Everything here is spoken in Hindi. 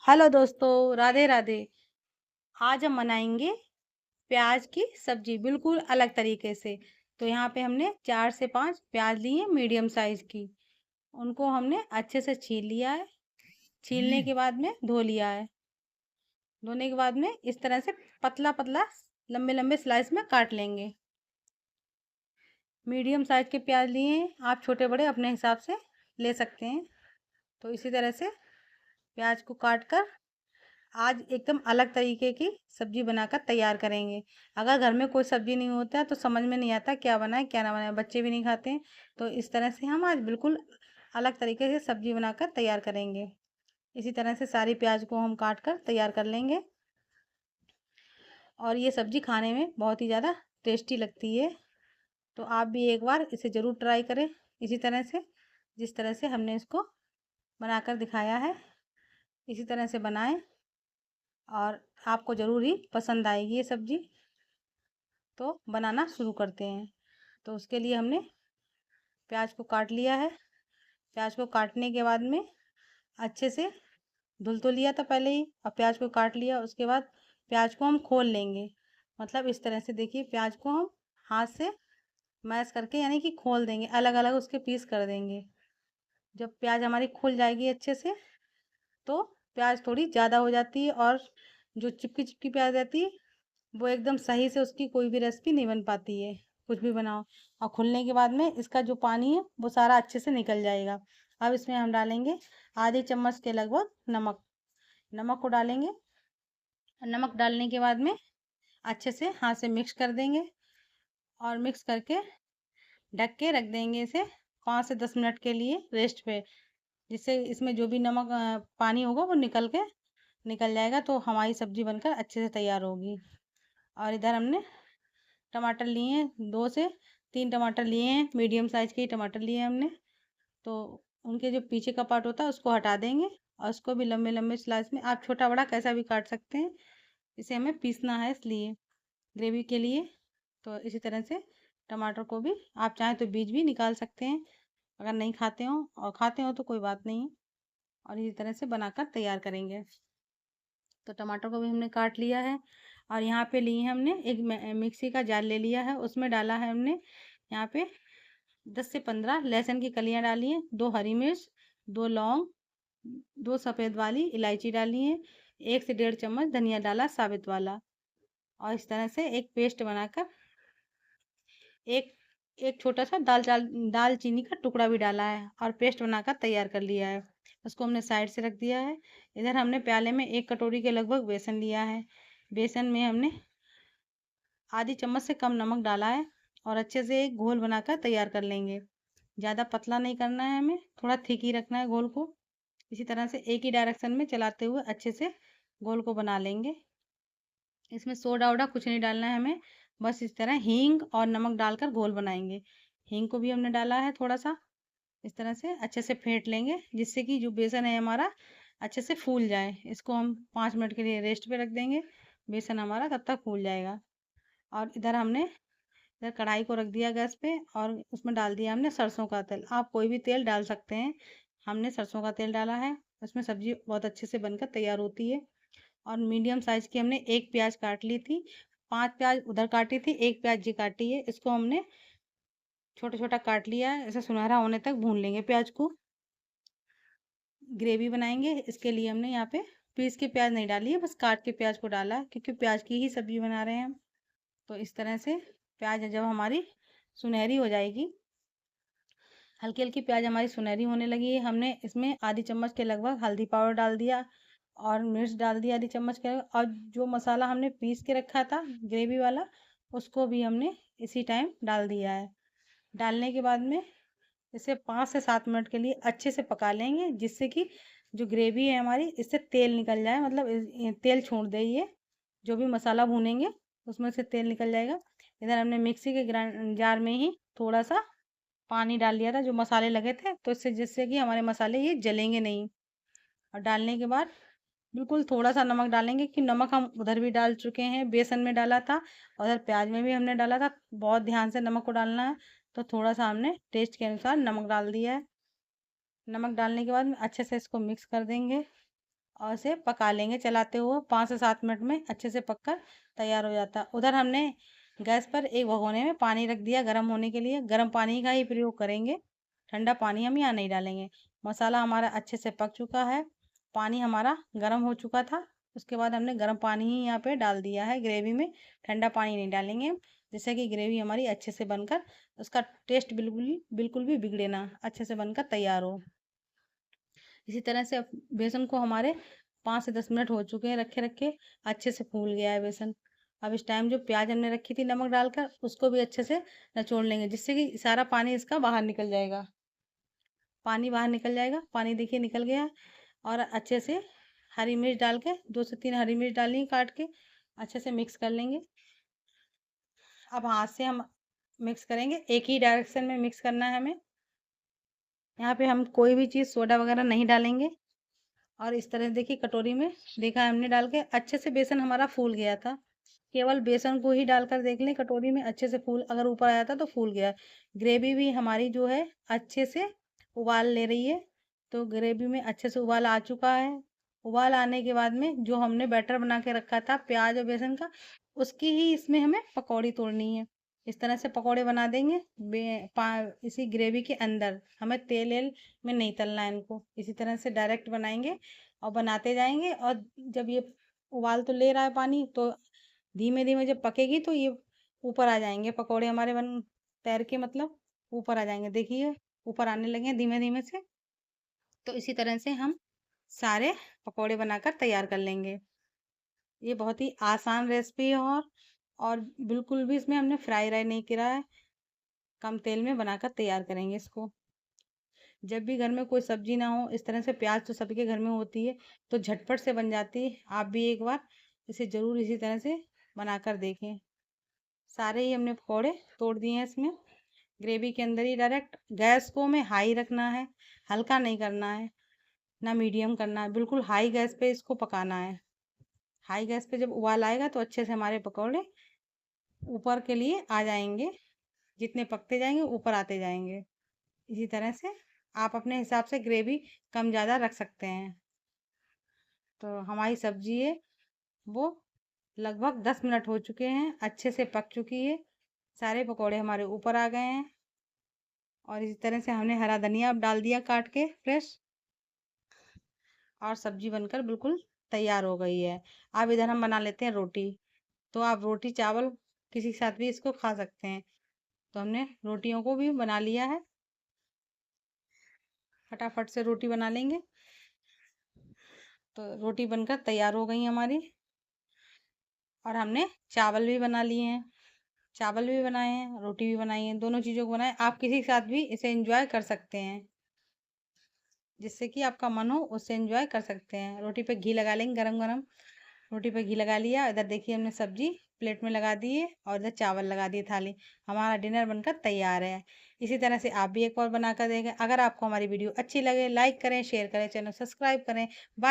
हेलो दोस्तों, राधे राधे। आज हम बनाएंगे प्याज की सब्जी बिल्कुल अलग तरीके से। तो यहाँ पे हमने 4 से 5 प्याज लिए मीडियम साइज की। उनको हमने अच्छे से छील लिया है। छीलने के बाद में धो लिया है। धोने के बाद में इस तरह से पतला पतला लंबे लंबे स्लाइस में काट लेंगे। मीडियम साइज के प्याज लिए हैं, आप छोटे बड़े अपने हिसाब से ले सकते हैं। तो इसी तरह से प्याज को काट कर आज एकदम अलग तरीके की सब्जी बनाकर तैयार करेंगे। अगर घर में कोई सब्जी नहीं होता है तो समझ में नहीं आता क्या बनाए क्या ना बनाए, बच्चे भी नहीं खाते हैं। तो इस तरह से हम आज बिल्कुल अलग तरीके से सब्जी बनाकर तैयार करेंगे। इसी तरह से सारी प्याज को हम काट कर तैयार कर लेंगे। और ये सब्जी खाने में बहुत ही ज़्यादा टेस्टी लगती है। तो आप भी एक बार इसे ज़रूर ट्राई करें, इसी तरह से जिस तरह से हमने इसको बनाकर दिखाया है इसी तरह से बनाएं और आपको ज़रूर ही पसंद आएगी ये सब्जी। तो बनाना शुरू करते हैं। तो उसके लिए हमने प्याज को काट लिया है। प्याज को काटने के बाद में अच्छे से धुल तो लिया था पहले ही। अब प्याज को काट लिया, उसके बाद प्याज को हम खोल लेंगे। मतलब इस तरह से देखिए, प्याज को हम हाथ से मैश करके यानी कि खोल देंगे, अलग अलग उसके पीस कर देंगे। जब प्याज हमारी खुल जाएगी अच्छे से तो प्याज थोड़ी ज़्यादा हो जाती है, और जो चिपकी चिपकी प्याज रहती है वो एकदम सही से उसकी कोई भी रेसिपी नहीं बन पाती है, कुछ भी बनाओ। और खुलने के बाद में इसका जो पानी है वो सारा अच्छे से निकल जाएगा। अब इसमें हम डालेंगे आधे चम्मच के लगभग नमक। नमक को डालेंगे। नमक डालने के बाद में अच्छे से हाथ से मिक्स कर देंगे और मिक्स करके ढक के रख देंगे इसे 5 से 10 मिनट के लिए रेस्ट पे, जिससे इसमें जो भी नमक पानी होगा वो निकल जाएगा, तो हमारी सब्जी बनकर अच्छे से तैयार होगी। और इधर हमने टमाटर लिए हैं, 2 से 3 टमाटर लिए हैं, मीडियम साइज के ही टमाटर लिए हैं हमने। तो उनके जो पीछे का पार्ट होता है उसको हटा देंगे और उसको भी लंबे लंबे स्लाइस में आप छोटा बड़ा कैसा भी काट सकते हैं। इसे हमें पीसना है इसलिए, ग्रेवी के लिए। तो इसी तरह से टमाटर को भी आप चाहें तो बीज भी निकाल सकते हैं, अगर नहीं खाते हो, और खाते हो तो कोई बात नहीं। और इसी तरह से बनाकर तैयार करेंगे। तो टमाटर को भी हमने काट लिया है। और यहाँ पे लिए हमने एक मिक्सी का जार ले लिया है, उसमें डाला है हमने यहाँ पे 10 से 15 लहसुन की कलियां डाली हैं, 2 हरी मिर्च, 2 लौंग, 2 सफ़ेद वाली इलायची डाली है, 1 से 1.5 चम्मच धनिया डाला साबित वाला। और इस तरह से एक पेस्ट बनाकर एक एक छोटा सा दालचीनी का टुकड़ा भी डाला है और पेस्ट बनाकर तैयार कर लिया है। उसको हमने साइड से रख दिया है। इधर हमने प्याले में 1 कटोरी के लगभग बेसन लिया है। बेसन में हमने आधी चम्मच से कम नमक डाला है और अच्छे से एक घोल बनाकर तैयार कर लेंगे। ज़्यादा पतला नहीं करना है, हमें थोड़ा थिक ही रखना है घोल को। इसी तरह से एक ही डायरेक्शन में चलाते हुए अच्छे से घोल को बना लेंगे। इसमें सोडा वोडा कुछ नहीं डालना है हमें, बस इस तरह हींग और नमक डालकर घोल बनाएंगे। हींग को भी हमने डाला है थोड़ा सा। इस तरह से अच्छे से फेंट लेंगे जिससे कि जो बेसन है हमारा अच्छे से फूल जाए। इसको हम 5 मिनट के लिए रेस्ट पे रख देंगे, बेसन हमारा तब तक फूल जाएगा। और इधर कढ़ाई को रख दिया गैस पे और उसमें डाल दिया हमने सरसों का तेल। आप कोई भी तेल डाल सकते हैं, हमने सरसों का तेल डाला है। उसमें सब्जी बहुत अच्छे से बनकर तैयार होती है। और मीडियम साइज की हमने एक प्याज काट ली थी, 5 प्याज उधर काटी थी, एक प्याज ये काटी है। इसको हमने छोटा छोटा काट लिया है, ऐसे सुनहरा होने तक भून लेंगे प्याज को। ग्रेवी बनाएंगे, इसके लिए हमने यहाँ पे पीस के प्याज नहीं डाली है, बस काट के प्याज को डाला है क्योंकि प्याज की ही सब्जी बना रहे हैं हम। तो इस तरह से प्याज जब हमारी सुनहरी हो जाएगी, हल्की हल्की प्याज हमारी सुनहरी होने लगी है, हमने इसमें आधी चम्मच के लगभग हल्दी पाउडर डाल दिया और मिर्च डाल दिया आधी चम्मच के। और जो मसाला हमने पीस के रखा था ग्रेवी वाला, उसको भी हमने इसी टाइम डाल दिया है। डालने के बाद में इसे 5 से 7 मिनट के लिए अच्छे से पका लेंगे, जिससे कि जो ग्रेवी है हमारी इससे तेल निकल जाए, मतलब तेल छोड़ दे ये। जो भी मसाला भूनेंगे उसमें से तेल निकल जाएगा। इधर हमने मिक्सी के ग्राइंड जार में ही थोड़ा सा पानी डाल दिया था जो मसाले लगे थे, तो इससे जिससे कि हमारे मसाले ये जलेंगे नहीं। और डालने के बाद बिल्कुल थोड़ा सा नमक डालेंगे कि नमक हम उधर भी डाल चुके हैं, बेसन में डाला था और उधर प्याज में भी हमने डाला था। बहुत ध्यान से नमक को डालना है। तो थोड़ा सा हमने टेस्ट के अनुसार नमक डाल दिया है। नमक डालने के बाद में अच्छे से इसको मिक्स कर देंगे और इसे पका लेंगे चलाते हुए। 5 से 7 मिनट में अच्छे से पककर तैयार हो जाता है। उधर हमने गैस पर एक भगोने में पानी रख दिया गर्म होने के लिए। गर्म पानी का ही प्रयोग करेंगे, ठंडा पानी हम यहाँ नहीं डालेंगे। मसाला हमारा अच्छे से पक चुका है, पानी हमारा गर्म हो चुका था। उसके बाद हमने गर्म पानी ही यहाँ पे डाल दिया है ग्रेवी में, ठंडा पानी नहीं डालेंगे हम, जिससे कि ग्रेवी हमारी अच्छे से बनकर उसका टेस्ट बिल्कुल भी बिगड़े ना, अच्छे से बनकर तैयार हो। इसी तरह से बेसन को हमारे 5 से 10 मिनट हो चुके हैं रखे रखे, अच्छे से फूल गया है बेसन। अब इस टाइम जो प्याज हमने रखी थी नमक डालकर, उसको भी अच्छे से निचोड़ लेंगे, जिससे कि सारा पानी इसका बाहर निकल जाएगा। पानी बाहर निकल जाएगा, पानी देखिए निकल गया है। और अच्छे से हरी मिर्च डाल के 2 से 3 हरी मिर्च डाली काट के अच्छे से मिक्स कर लेंगे। अब हाथ से हम मिक्स करेंगे, एक ही डायरेक्शन में मिक्स करना है हमें। यहाँ पे हम कोई भी चीज़ सोडा वगैरह नहीं डालेंगे। और इस तरह से देखिए कटोरी में देखा हमने डाल के अच्छे से बेसन हमारा फूल गया था। केवल बेसन को ही डालकर देख लें कटोरी में, अच्छे से फूल अगर ऊपर आया था तो फूल गया। ग्रेवी भी हमारी जो है अच्छे से उबाल ले रही है। तो ग्रेवी में अच्छे से उबाल आ चुका है। उबाल आने के बाद में जो हमने बैटर बना के रखा था प्याज और बेसन का, उसकी ही इसमें हमें पकौड़ी तोड़नी है। इस तरह से पकौड़े बना देंगे इसी ग्रेवी के अंदर। हमें तेल एल में नहीं तलना है इनको, इसी तरह से डायरेक्ट बनाएंगे और बनाते जाएंगे। और जब ये उबाल तो ले रहा है पानी, तो धीमे धीमे जब पकेगी तो ये ऊपर आ जाएंगे पकौड़े हमारे बन तैर के, मतलब ऊपर आ जाएंगे। देखिए ऊपर आने लगे हैं धीमे धीमे से। तो इसी तरह से हम सारे पकौड़े बनाकर तैयार कर लेंगे। ये बहुत ही आसान रेसिपी है। और बिल्कुल भी इसमें हमने फ्राई राई नहीं किया है, कम तेल में बनाकर तैयार करेंगे इसको। जब भी घर में कोई सब्जी ना हो, इस तरह से प्याज तो सबके घर में होती है, तो झटपट से बन जाती है। आप भी एक बार इसे ज़रूर इसी तरह से बनाकर देखें। सारे ही हमने पकौड़े तोड़ दिए हैं इसमें ग्रेवी के अंदर ही डायरेक्ट। गैस को हमें हाई रखना है, हल्का नहीं करना है, ना मीडियम करना है, बिल्कुल हाई गैस पे इसको पकाना है। हाई गैस पे जब उबाल आएगा तो अच्छे से हमारे पकौड़े ऊपर के लिए आ जाएंगे, जितने पकते जाएंगे ऊपर आते जाएंगे। इसी तरह से आप अपने हिसाब से ग्रेवी कम ज़्यादा रख सकते हैं। तो हमारी सब्जी है वो लगभग 10 मिनट हो चुके हैं, अच्छे से पक चुकी है, सारे पकौड़े हमारे ऊपर आ गए हैं। और इसी तरह से हमने हरा धनिया डाल दिया काट के फ्रेश, और सब्जी बनकर बिल्कुल तैयार हो गई है। अब इधर हम बना लेते हैं रोटी। तो आप रोटी चावल किसी के साथ भी इसको खा सकते हैं। तो हमने रोटियों को भी बना लिया है, फटाफट से रोटी बना लेंगे। तो रोटी बनकर तैयार हो गई हमारी। और हमने चावल भी बना लिए हैं, चावल भी बनाए हैं, रोटी भी बनाई है, दोनों चीज़ों को बनाए। आप किसी के साथ भी इसे एंजॉय कर सकते हैं, जिससे कि आपका मन हो उससे एंजॉय कर सकते हैं। रोटी पे घी लगा लेंगे गरम गरम, रोटी पे घी लगा लिया। इधर देखिए हमने सब्जी प्लेट में लगा दी है और इधर चावल लगा दिए थाली। हमारा डिनर बनकर तैयार है। इसी तरह से आप भी एक और बनाकर देखें। अगर आपको हमारी वीडियो अच्छी लगे लाइक करें, शेयर करें, चैनल सब्सक्राइब करें। बाय।